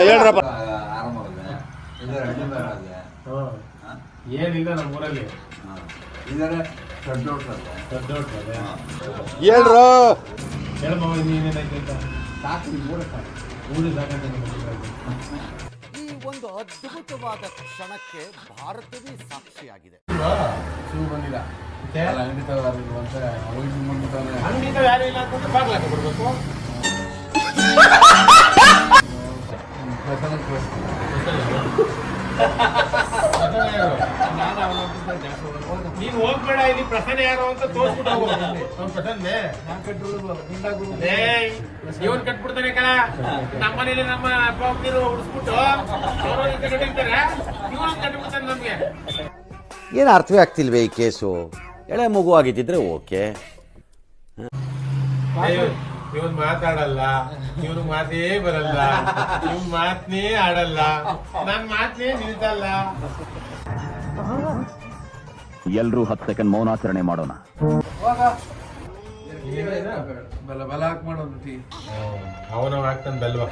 ಹೇಳ್ರಪ್ಪ. ಏನಿಲ್ಲ ನಮ್ಮೂರಲ್ಲಿ ಹೇಳ್ರು. ನೀನೇನೈತೆ ಈ ಒಂದು ಅದ್ಭುತವಾದ ಕ್ಷಣಕ್ಕೆ ಭಾರತವೇ ಸಾಕ್ಷಿಯಾಗಿದೆ. ಬಂದಿಲ್ಲ ಅಂಗಡಿ ಯಾರು ಇಲ್ಲ ಅಂತಂದ್ರೆ ಬಾಗ್ಲಾಕ ಕೊಡ್ಬೇಕು. ನೀನ್ ಹೋಗ್ಬೇಡ, ಇಲ್ಲಿ ಪ್ರಸನ್ನ ಯಾರು ಅಂತ ತೋರ್ಸ್ಬಿಟ್ಟು ಇವನ್ ಕಟ್ಬಿಡ್ತಾನೆ ಕಲ. ನಮ್ಮ ಮನೇಲಿ ನಮ್ಮ ಅಪ್ಪ ಅಮ್ಮರು ಉಡಿಸ್ಬಿಟ್ಟು ಇವನ್ ಕಟ್ಬಿಡ್ತಾನೆ ನಮ್ಗೆ. ಏನು ಅರ್ಥವೇ ಆಗ್ತಿಲ್ವೇ ಈ ಕೇಸು? ಎಳೆ ಮಗು ಆಗಿದ್ದಿದ್ರೆ ಓಕೆ. ಇವನ್ ಮಾತಾಡಲ್ಲ, ಇವನು ಮಾತೇ ಬರಲ್ಲ, ಇವ್ನ ಮಾತನೇ ಆಡಲ್ಲ, ನನ್ ಮಾತನೇ ನಿಲ್ತಲ್ಲ. ಎಲ್ರೂ 10 ಸೆಕೆಂಡ್ ಮೌನಾಚರಣೆ ಮಾಡೋಣ. ಅವನ ಹಾಕ್ತಾನೆ ಬೆಲ್ವ.